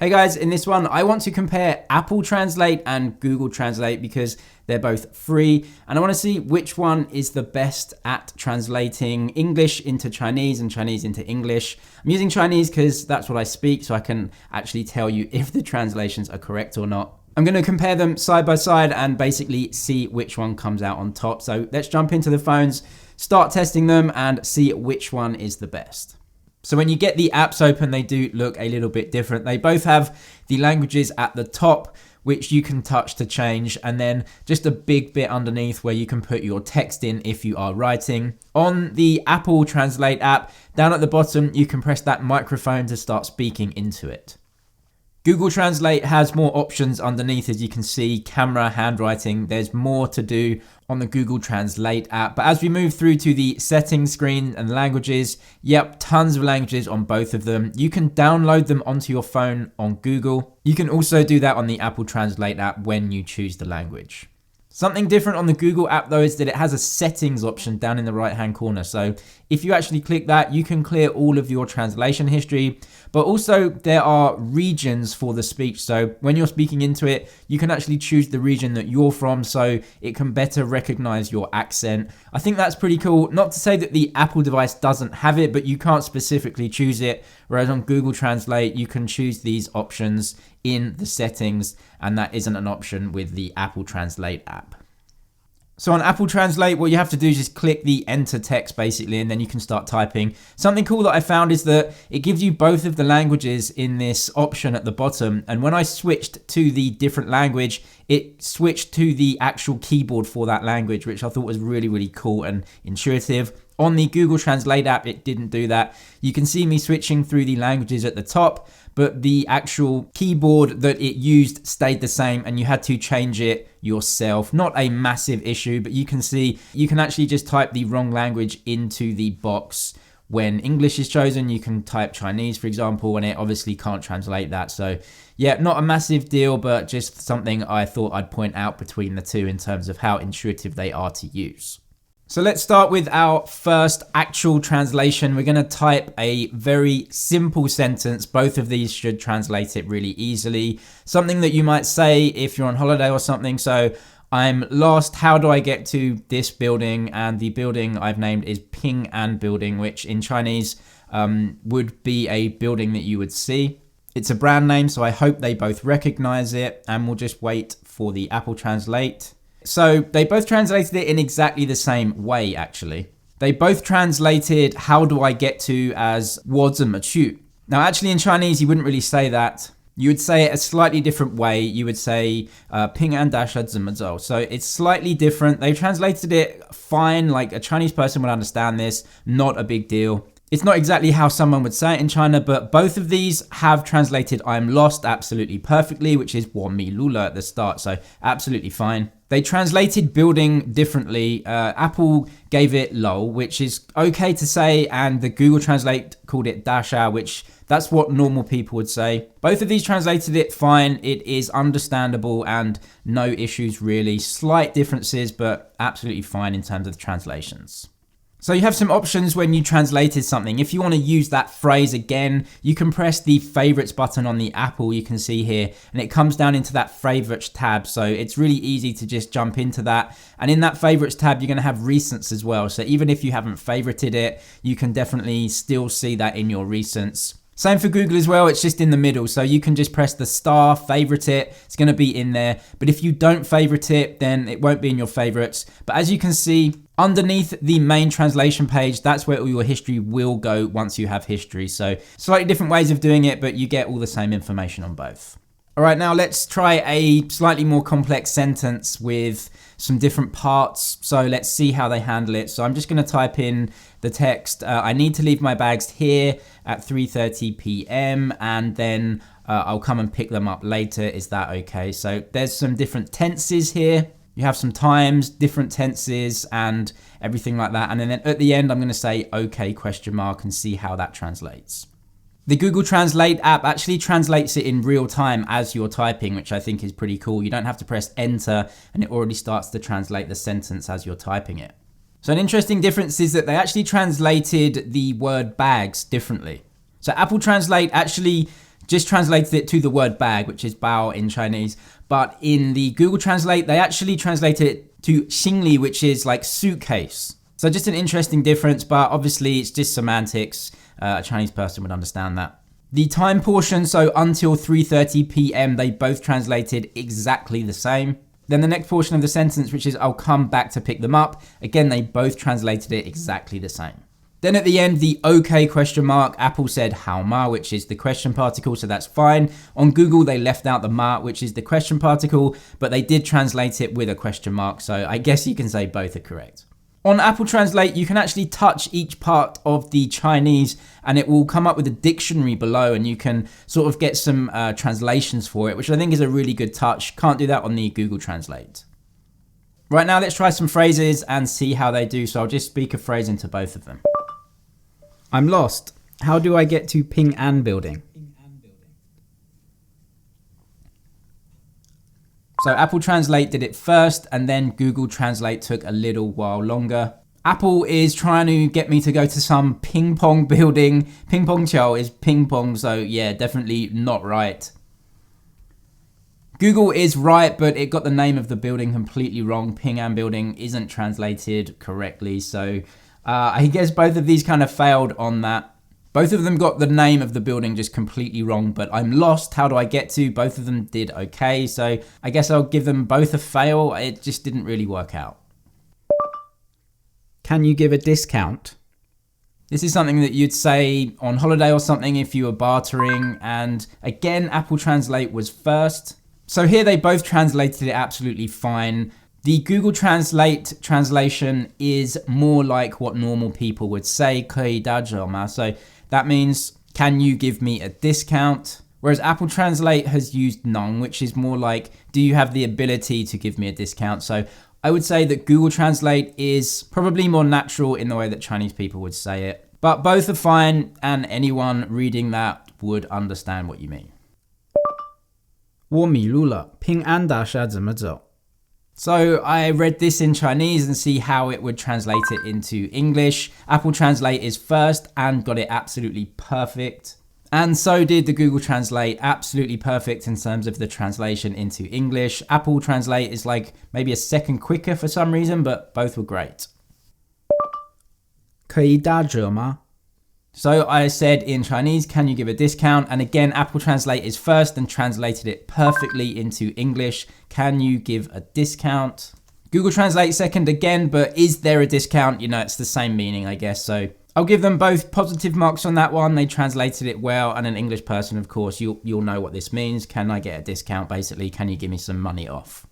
Hey guys, in this one, I want to compare Apple Translate and Google Translate because they're both free, and I want to see which one is the best at translating English into Chinese and Chinese into English. I'm using Chinese because that's what I speak, so I can actually tell you if the translations are correct or not. I'm going to compare them side by side and basically see which one comes out on top. So let's jump into the phones, start testing them, and see which one is the best. So when you get the apps open, they do look a little bit different. They both have the languages at the top, which you can touch to change, and then just a big bit underneath where you can put your text in if you are writing. On the Apple Translate app, down at the bottom, you can press that microphone to start speaking into it. Google Translate has more options underneath, as you can see, camera, handwriting. There's more to do on the Google Translate app. But as we move through to the settings screen and languages, yep, tons of languages on both of them. You can download them onto your phone on Google. You can also do that on the Apple Translate app when you choose the language. Something different on the Google app though is that it has a settings option down in the right hand corner. So if you actually click that, you can clear all of your translation history, but also there are regions for the speech. So when you're speaking into it, you can actually choose the region that you're from so it can better recognize your accent. I think that's pretty cool. Not to say that the Apple device doesn't have it, but you can't specifically choose it. Whereas on Google Translate, you can choose these options in the settings, and that isn't an option with the Apple Translate app. So on Apple Translate, what you have to do is just click the enter text basically, and then you can start typing. Something cool that I found is that it gives you both of the languages in this option at the bottom. And when I switched to the different language, it switched to the actual keyboard for that language, which I thought was really, really cool and intuitive. On the Google Translate app, it didn't do that. You can see me switching through the languages at the top, but the actual keyboard that it used stayed the same, and you had to change it yourself. Not a massive issue, but you can see you can actually just type the wrong language into the box. When English is chosen, you can type Chinese, for example, and it obviously can't translate that. So yeah, not a massive deal, but just something I thought I'd point out between the two in terms of how intuitive they are to use. So let's start with our first actual translation. We're going to type a very simple sentence. Both of these should translate it really easily. Something that you might say if you're on holiday or something. So I'm lost. How do I get to this building? And the building I've named is Ping An Building, which in Chinese would be a building that you would see. It's a brand name, so I hope they both recognize it. And we'll just wait for the Apple Translate. So they both translated it in exactly the same way, actually. They both translated how do I get to as 我怎么去. Now, actually in Chinese, you wouldn't really say that. You would say it a slightly different way. You would say 平安大厦怎么走. So it's slightly different. They translated it fine, like a Chinese person would understand this. Not a big deal. It's not exactly how someone would say it in China, but both of these have translated I'm lost absolutely perfectly, which is 我迷路了 at the start. So absolutely fine. They translated building differently. Apple gave it lol, which is okay to say, and the Google Translate called it dasha, which that's what normal people would say. Both of these translated it fine. It is understandable and no issues really. Slight differences, but absolutely fine in terms of the translations. So you have some options when you translated something. If you want to use that phrase again, you can press the favorites button on the Apple, you can see here, and it comes down into that favorites tab. So it's really easy to just jump into that. And in that favorites tab, you're going to have recents as well. So even if you haven't favorited it, you can definitely still see that in your recents. Same for Google as well, it's just in the middle. So you can just press the star, favorite it, it's gonna be in there. But if you don't favorite it, then it won't be in your favorites. But as you can see, underneath the main translation page, that's where all your history will go once you have history. So slightly different ways of doing it, but you get all the same information on both. All right, now let's try a slightly more complex sentence with some different parts. So let's see how they handle it. So I'm just gonna type in the text. I need to leave my bags here at 3:30 p.m. and then I'll come and pick them up later. Is that okay? So there's some different tenses here. You have some times, different tenses and everything like that. And then at the end, I'm gonna say okay question mark and see how that translates. The Google Translate app actually translates it in real time as you're typing, which I think is pretty cool. You don't have to press enter and it already starts to translate the sentence as you're typing it. So an interesting difference is that they actually translated the word bags differently. So Apple Translate actually just translated it to the word bag, which is bao in Chinese. But in the Google Translate, they actually translated it to xingli, which is like suitcase. So just an interesting difference, but obviously it's just semantics. A Chinese person would understand that. The time portion, so until 3:30 p.m., they both translated exactly the same. Then the next portion of the sentence, which is I'll come back to pick them up. Again, they both translated it exactly the same. Then at the end, the okay question mark, Apple said how ma, which is the question particle, so that's fine. On Google, they left out the ma, which is the question particle, but they did translate it with a question mark, so I guess you can say both are correct. On Apple Translate, you can actually touch each part of the Chinese and it will come up with a dictionary below and you can sort of get some translations for it, which I think is a really good touch. Can't do that on the Google Translate. Right now, let's try some phrases and see how they do. So I'll just speak a phrase into both of them. I'm lost. How do I get to Ping An building? So Apple Translate did it first and then Google Translate took a little while longer. Apple is trying to get me to go to some ping pong building. Ping pong qiao is ping pong, so yeah, definitely not right. Google is right, but it got the name of the building completely wrong. Ping An building isn't translated correctly, so I guess both of these kind of failed on that. Both of them got the name of the building just completely wrong, but I'm lost. How do I get to? Both of them did okay, so I guess I'll give them both a fail. It just didn't really work out. Can you give a discount? This is something that you'd say on holiday or something if you were bartering, and again, Apple Translate was first. So here they both translated it absolutely fine. The Google Translate translation is more like what normal people would say, 可以打折吗? So that means, can you give me a discount? Whereas Apple Translate has used nong, which is more like, do you have the ability to give me a discount? So I would say that Google Translate is probably more natural in the way that Chinese people would say it. But both are fine, and anyone reading that would understand what you mean. 我迷路了，平安大厦怎么走? So I read this in Chinese and see how it would translate it into English. Apple Translate is first and got it absolutely perfect. And so did the Google Translate, absolutely perfect in terms of the translation into English. Apple Translate is like maybe a second quicker for some reason, but both were great. 可以打折吗? So I said in Chinese, can you give a discount? And again, Apple Translate is first and translated it perfectly into English. Can you give a discount? Google Translate second again, but is there a discount? You know, it's the same meaning, I guess. So I'll give them both positive marks on that one. They translated it well. And an English person, of course, you'll know what this means. Can I get a discount? Basically, can you give me some money off?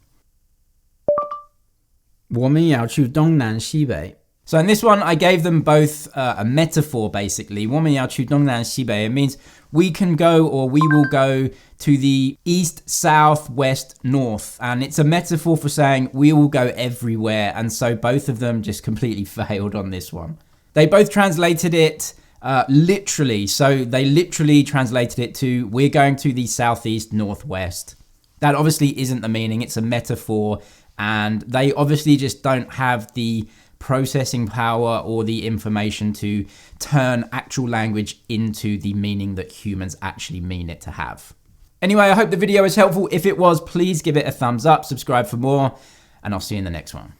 我们要去东南西北. So in this one, I gave them both a metaphor, basically. 我们要去东南西北. It means we can go or we will go to the east, south, west, north. And it's a metaphor for saying we will go everywhere. And so both of them just completely failed on this one. They both translated it literally. So they literally translated it to we're going to the southeast, northwest. That obviously isn't the meaning. It's a metaphor. And they obviously just don't have the processing power or the information to turn actual language into the meaning that humans actually mean it to have. Anyway, I hope the video was helpful. If it was, please give it a thumbs up, subscribe for more, and I'll see you in the next one.